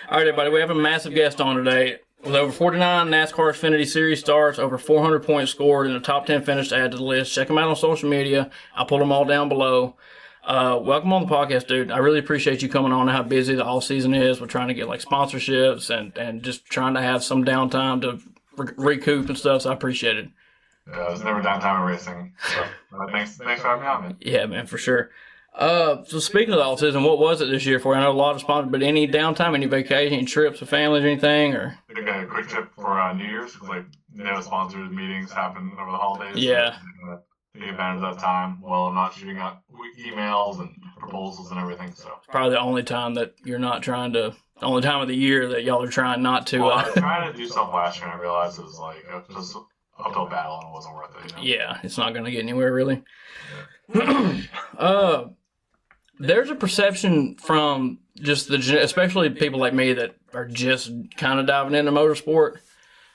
All right, everybody, we have a massive guest on today. With over 49 NASCAR Xfinity Series starts, over 400 points scored, and a top 10 finish to add to the list. Check him out on social media. I'll put them all down below. Welcome on the podcast, dude. I really appreciate you coming on and how busy the off-season is. We're trying to get like sponsorships and just trying to have some downtime to recoup and stuff, so I appreciate it. Yeah, there's never downtime in racing. So, thanks for having me on, man. Yeah, man, for sure. So speaking of the off-season, what was it this year for you? I know a lot of sponsors, but any downtime, any vacation, any trips with families or anything? Or I got a quick trip for New Year's because, like, no sponsors meetings happen over the holidays. Yeah. So, take advantage of that time while I'm not shooting out emails and proposals and everything. So probably the only time that you're not trying to, the only time of the year that y'all are trying not to. Well, I was trying to do stuff last year and I realized it was like just uphill battle and it wasn't worth it. You know? Yeah, it's not going to get anywhere really. There's a perception from just especially people like me that are just kind of diving into motorsport.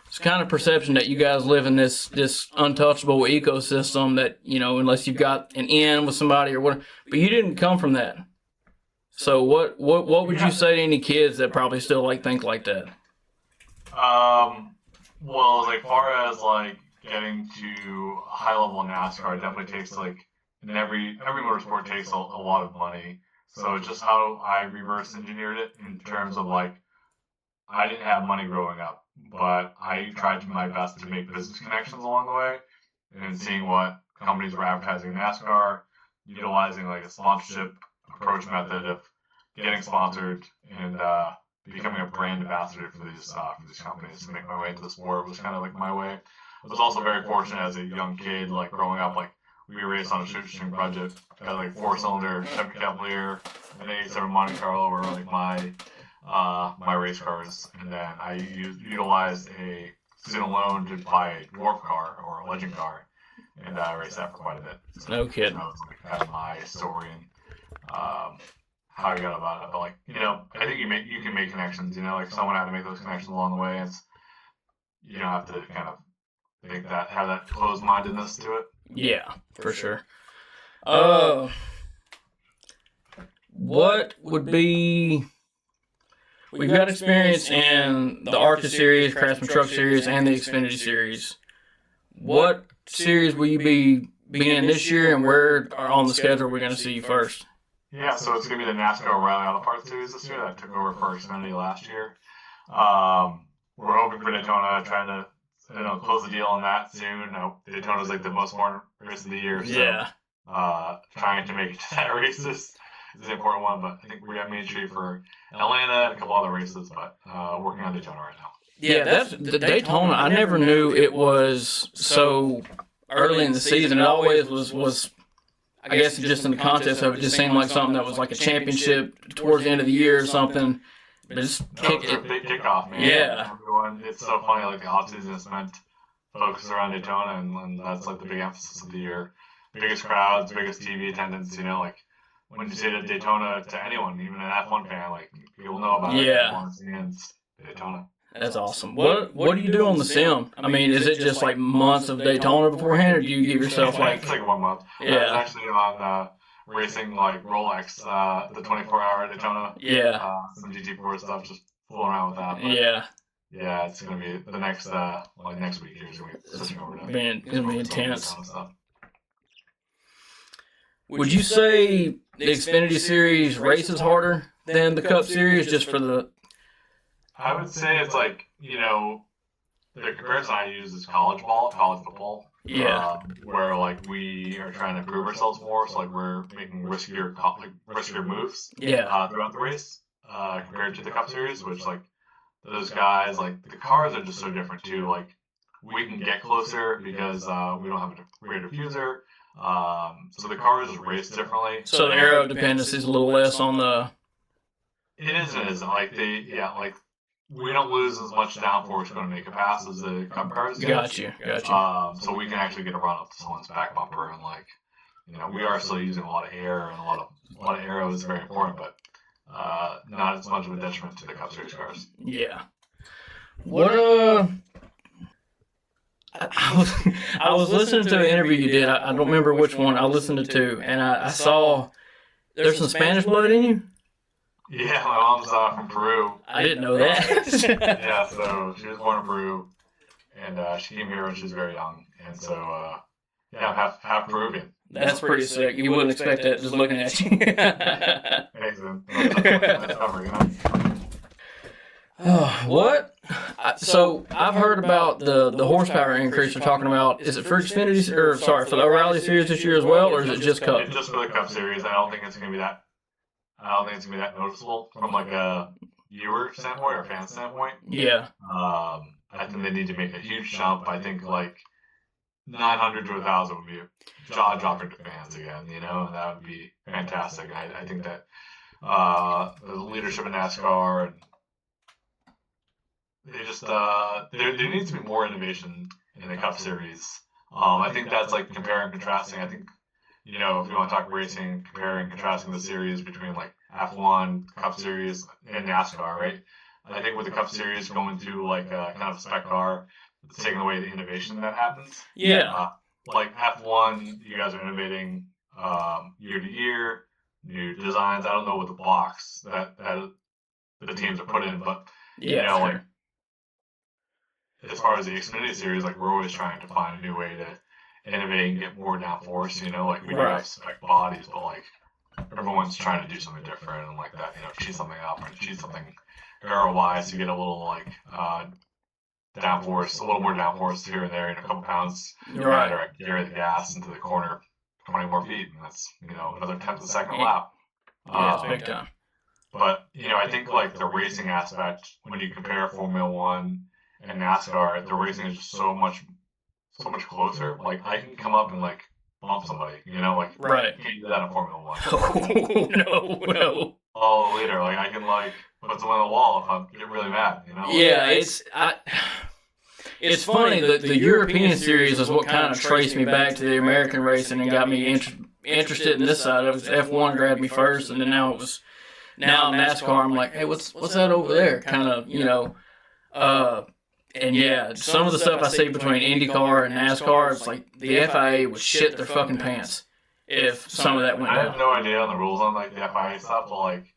It's kind of perception that you guys live in this untouchable ecosystem that, you know, unless you've got an in with somebody or whatever. But you didn't come from that. So what would you say to any kids that probably still think like that? Well, as far as getting to high level NASCAR, it definitely takes and every motorsport takes a lot of money. So it's just how I reverse engineered it in terms of I didn't have money growing up, but I tried my best to make business connections along the way and seeing what companies were advertising in NASCAR, utilizing a sponsorship approach method of getting sponsored and becoming a brand ambassador for these companies to make my way into the sport was kind of my way. I was also very fortunate as a young kid, growing up, we raced on a shoestring budget. I had 4-cylinder Chevy Cavalier and 87 Monte Carlo were my race cars, and then I utilized a student loan to buy a dwarf car or a legend car, and I raced that for quite a bit. So, no kidding. That was kind of my story and how I got about it. But I think you can make connections. Someone had to make those connections along the way. You don't have to kind of have that closed-mindedness to it. Yeah, for sure. What would be... We've got experience in the ARCA Series, Craftsman Truck Series, and the Xfinity Series. What series will you be in this year, and where on the schedule are we going to see you first? Yeah, so it's going to be the NASCAR O'Reilly Auto Parts Series this year that took over for Xfinity last year. We're hoping for Daytona, trying to close the deal on that soon. Daytona's the most important race of the year, so yeah. Trying to make it to that race is the important one. But I think we have Main Street for Atlanta and a couple other races, but working on Daytona right now. Yeah, that's the Daytona. I never knew it was so early in the season. It always was. I guess just in the context of it, just seemed like something that was like a championship towards the end of the year or something. But it's a big kickoff, man. Yeah. Everyone, it's so funny. The off-season is meant to focus around Daytona, and that's the big emphasis of the year. Biggest crowds, biggest TV attendance. When you say Daytona to anyone, even an F1 fan, people know about it. Yeah. It's Daytona. That's awesome. What do you do on the sim? I mean, is it just months of Daytona beforehand, or do you give yourself It's 1 month. Yeah. I was actually on racing Rolex, the 24-hour Daytona. Yeah. Some GT4 stuff, just fooling around with that. But Yeah. Yeah, it's gonna be the next next week. Here's gonna be switching over to it's gonna be intense. Would you say the Xfinity Series races harder than the Cup Series, just for the? I would say it's the comparison I use is college football. Yeah. Where we are trying to prove ourselves more, so we're making riskier moves. Yeah. Throughout the race, compared to the Cup Series, which those guys the cars are just so different too. We can get closer because we don't have a rear diffuser. So the cars just race differently. So the aero dependency is a little less on the. It isn't. We don't lose as much downforce going to make a pass as the Cup cars do. Got you. So we can actually get a run up to someone's back bumper, and we are still using a lot of air, and a lot of aero is very important, but not as much of a detriment to the Cup Series cars. Yeah. What I was listening to an interview you did. I don't remember which one. I listened to two, and I saw there's some Spanish blood in you. Yeah, my mom's from Peru. I didn't know that. Yeah, so she was born in Peru, and she came here when she was very young, and so yeah, I'm half Peruvian. That's pretty sick. You wouldn't expect that just looking at you. Excellent. That's cover, you know? What? So I've heard about the horsepower increase they're talking about. Is it for Xfinity or sorry for the O'Reilly Series this year as well, or is it just Cup? It's just for the Cup Series. I don't think it's gonna be that. I don't think it's gonna be that noticeable from like a viewer standpoint or fan standpoint. Yeah. I think they need to make a huge jump. I think like 900 to 1,000 would be a jaw dropper to fans again. You know, and that would be fantastic. I think that the leadership in NASCAR and they just there needs to be more innovation in the Cup Series. I think that's like comparing and contrasting. I think if you want to talk racing, comparing and contrasting the series between like F1, Cup Series, and NASCAR, right? I think with the Cup Series going to like kind of a spec car, it's taking away the innovation that happens. Yeah. Like F1, you guys are innovating year to year, new designs. I don't know what the blocks that the teams are put in, but like as far as the Xfinity series, like we're always trying to find a new way to innovate and get more downforce. Like we do have spec bodies, but like everyone's trying to do something different and like that. Cheat something up and cheat something arrow wise to get a little like downforce, a little more downforce here and there in a couple pounds. Right. Or carry the gas into the corner 20 more feet, and that's another tenth of a second lap. Yeah, it's big time. But I think like the racing aspect, when you compare Formula One and NASCAR, the racing is just so much closer. Like I can come up and like bump somebody, like right. You can't do that in Formula One. Oh, no. All later, like I can like put someone on the wall if I get really mad, Yeah, it's funny that the European series is what kind of traced me back to the American racing and got me interested in this side of it. F1 grabbed me first, and then now NASCAR. I'm like, hey, what's that over there? Kind of, and yeah, some of the stuff I see between IndyCar and NASCAR, it's like the FIA would shit their fucking pants if some of that went down. I have no idea on the rules on like the FIA stuff, but like,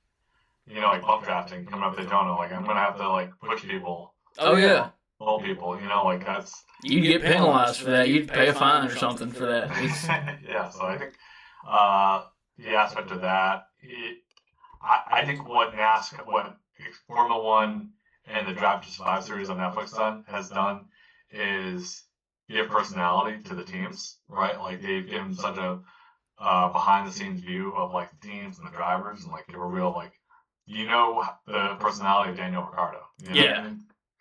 like bump drafting coming up Daytona, like I'm gonna have to like push people. Oh yeah. Pull people, like that's. You'd get penalized for that. You'd pay a fine or something for that. Yeah, so I think the aspect of that, I think what Formula One and the Drive to Survive series on Netflix has done is give personality to the teams, right? Like they've given such a behind the scenes view of like the teams and the drivers, and like they were real like the personality of Daniel Ricciardo. Yeah.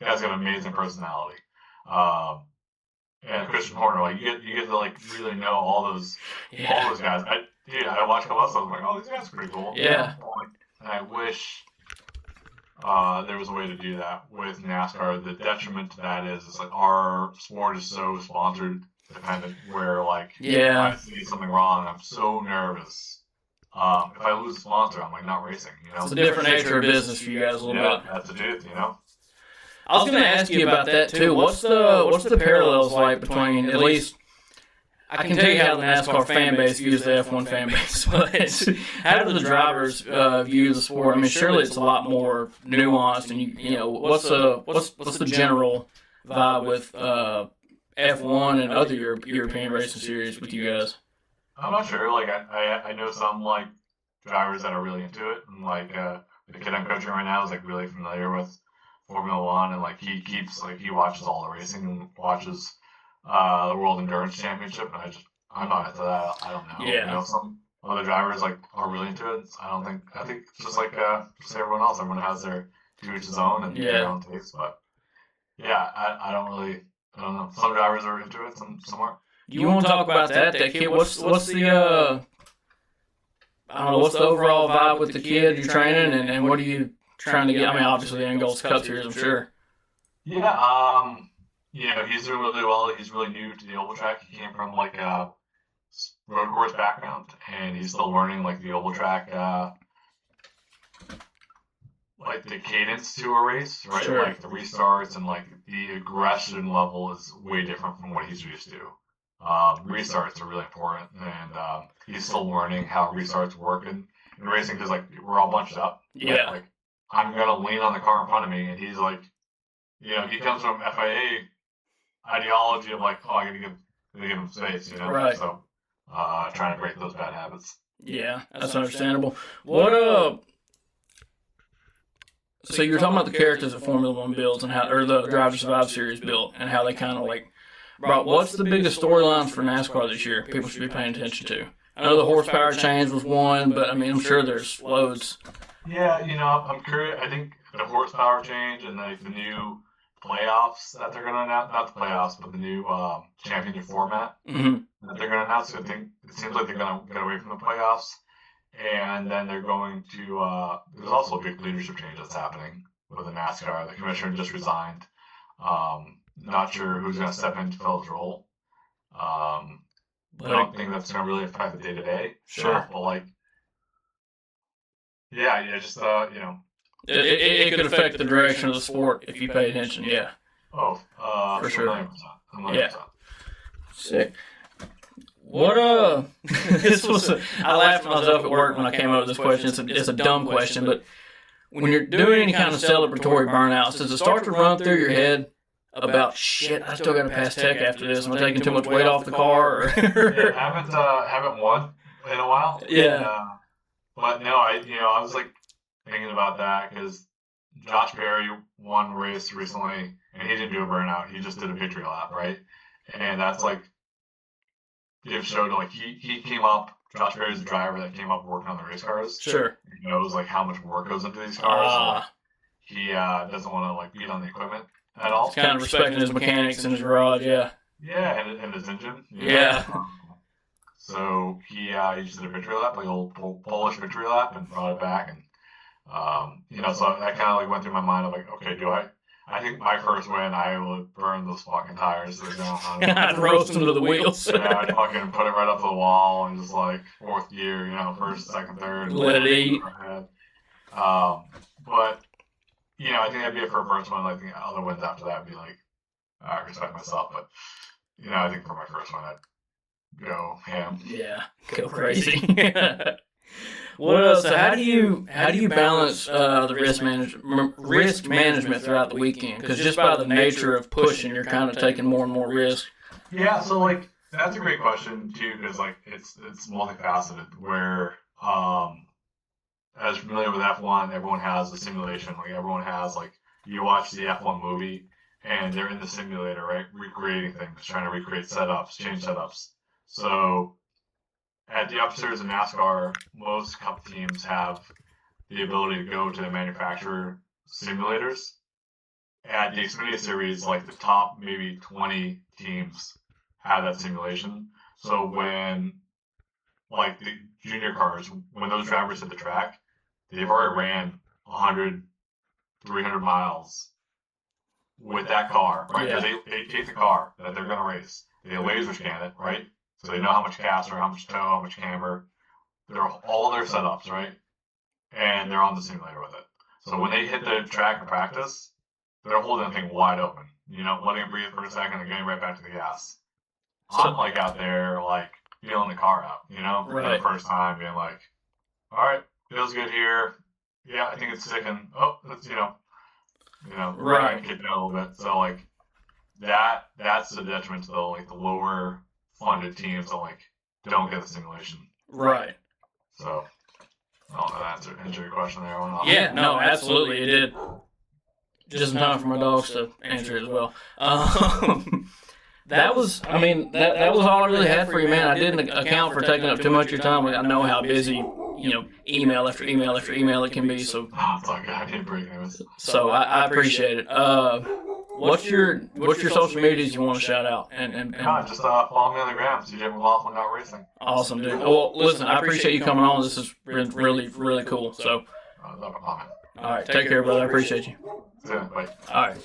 The guy's got an amazing personality. And Christian Horner, like you get to like really know all those guys. I watch a couple episodes, I'm like, oh, these guys are pretty cool. Yeah. And I wish there was a way to do that with NASCAR. The detriment to that is like our sport is so sponsored dependent where like if I see something wrong, I'm so nervous. If I lose a sponsor, I'm like not racing. It's a different nature of business for you guys a little bit. That's it, I was going to ask you about that too. What's the parallels like between, at least, I can tell you how the NASCAR fan base views the F1 fan base, but how do the drivers view the sport? I mean, surely it's a lot more nuanced, and what's the general vibe with F1 and other European racing series with you guys? I'm not sure. Like I know some like drivers that are really into it, and like the kid I'm coaching right now is like really familiar with Formula One, and like he watches all the racing and watches the World Endurance Championship, and I'm not into that. I don't know. Yeah. Some other drivers like are really into it. I think it's just like just everyone else. Everyone has their to each his own and their own taste. But yeah, I don't know. Some drivers are into it, some aren't. You want to talk about that kid? What's the I don't know, what's the overall vibe with the kid you're training, and what are you trying to get? I mean, obviously the end goal is Cup Series, I'm sure. Yeah, he's doing really well. He's really new to the oval track. He came from like a road course background, and he's still learning like the oval track, like the cadence to a race, right? Sure. Like the restarts and like the aggression level is way different from what he's used to. Restarts are really important, and he's still learning how restarts work in racing because like we're all bunched up, Yeah. Like, I'm going to lean on the car in front of me. And he's like, you know, he comes from FIA ideology of like, oh, I got to give him space, you know? Right. So, trying to break those bad habits. Yeah, that's understandable. So you were talking about the characters that Formula One builds and how, or the Drive to Survive series built, and how they kind of like, bro, what's the biggest storylines for NASCAR this year? People should be paying attention to. I know the horsepower change was one, but I mean, I'm sure there's loads. Yeah, you know, I'm curious. I think the horsepower change and like the new playoffs that they're gonna announce, not the playoffs, but the new championship format that they're gonna announce. I think it seems like they're gonna get away from the playoffs, and then they're going to. There's also a big leadership change that's happening with the NASCAR. The commissioner just resigned. Not sure who's gonna step in to fill his role. I don't think that's gonna really affect the day to day. Sure, but like, yeah, just you know. It could affect the direction of the sport if you pay attention. Yeah. Oh, for sure. 100%. Yeah. Sick. What this was. I laughed at myself at work when I came up with this question. It's a dumb question, but when you're doing any kind of celebratory burnouts, does it start to run through your head about shit? I still got to pass tech after this. Am I taking too much weight off the car? Yeah, haven't won in a while. Yeah. But no, I was like thinking about that because Josh Berry won a race recently, and he didn't do a burnout. He just did a victory lap, right? And that's like, it showed like he came up. Josh Berry's the driver that came up working on the race cars. Sure. He knows like how much work goes into these cars. So, like, he doesn't want to like beat on the equipment at all. He's kind of respecting his mechanics in his garage. Yeah. Yeah, and his engine. Yeah. So he just did a victory lap, like old Polish victory lap, and brought it back, and so that kind of like went through my mind of like, okay, I think my first win, I would burn those fucking tires. I'd roast them to the wheels. Yeah, I'd fucking put it right up to the wall and just like fourth gear, first, second, third. Let it eat. But I think that'd be it for a first one. I think other wins after that would be like, I respect myself, but I think for my first one, I'd go ham. Yeah, go crazy. So how do you balance the risk management throughout the weekend? Because just by the nature of pushing, you're kind of taking more and more risk. Yeah, so like that's a great question too, because like it's multifaceted. Where as familiar with F1, everyone has a simulation. Like everyone has like you watch the F1 movie and they're in the simulator, right, recreating things, trying to recreate setups, change setups. So at the upstairs in NASCAR, most cup teams have the ability to go to the manufacturer simulators. At the Xfinity Series, like the top maybe 20 teams have that simulation. So when, like the junior cars, when those drivers hit the track, they've already ran 100, 300 miles with that car, right? Yeah. They take the car that they're going to race. They laser scan it, right? So they know how much caster, how much toe, how much camber. They're all their setups, right? And they're on the simulator with it. So when they hit the track in practice, they're holding the thing wide open, letting it breathe for a second and getting right back to the gas. I'm like out there, like feeling the car out, right. For the first time, being like, all right, feels good here. Yeah, I think it's sticking. Oh, that's, right. Kicking a little bit. So like that's the detriment to the lower funded teams that like don't get the simulation. Right. So, I don't know that answer your question there. Yeah, no, absolutely, it did. Just in time for my dogs to answer it as well. That was all I really had for you, man. I didn't account for taking up too much of your time. I know how busy, email after email after email it can be. So, it's like I didn't break news. So I appreciate it. What's your social medias you want to shout out? And just follow me on the gram, CJ McLaughlin Racing. Awesome, dude. Well, listen, I appreciate you coming on. This is really, really cool. So, no problem. All right, take care, brother. I appreciate you. Yeah, bye. All right.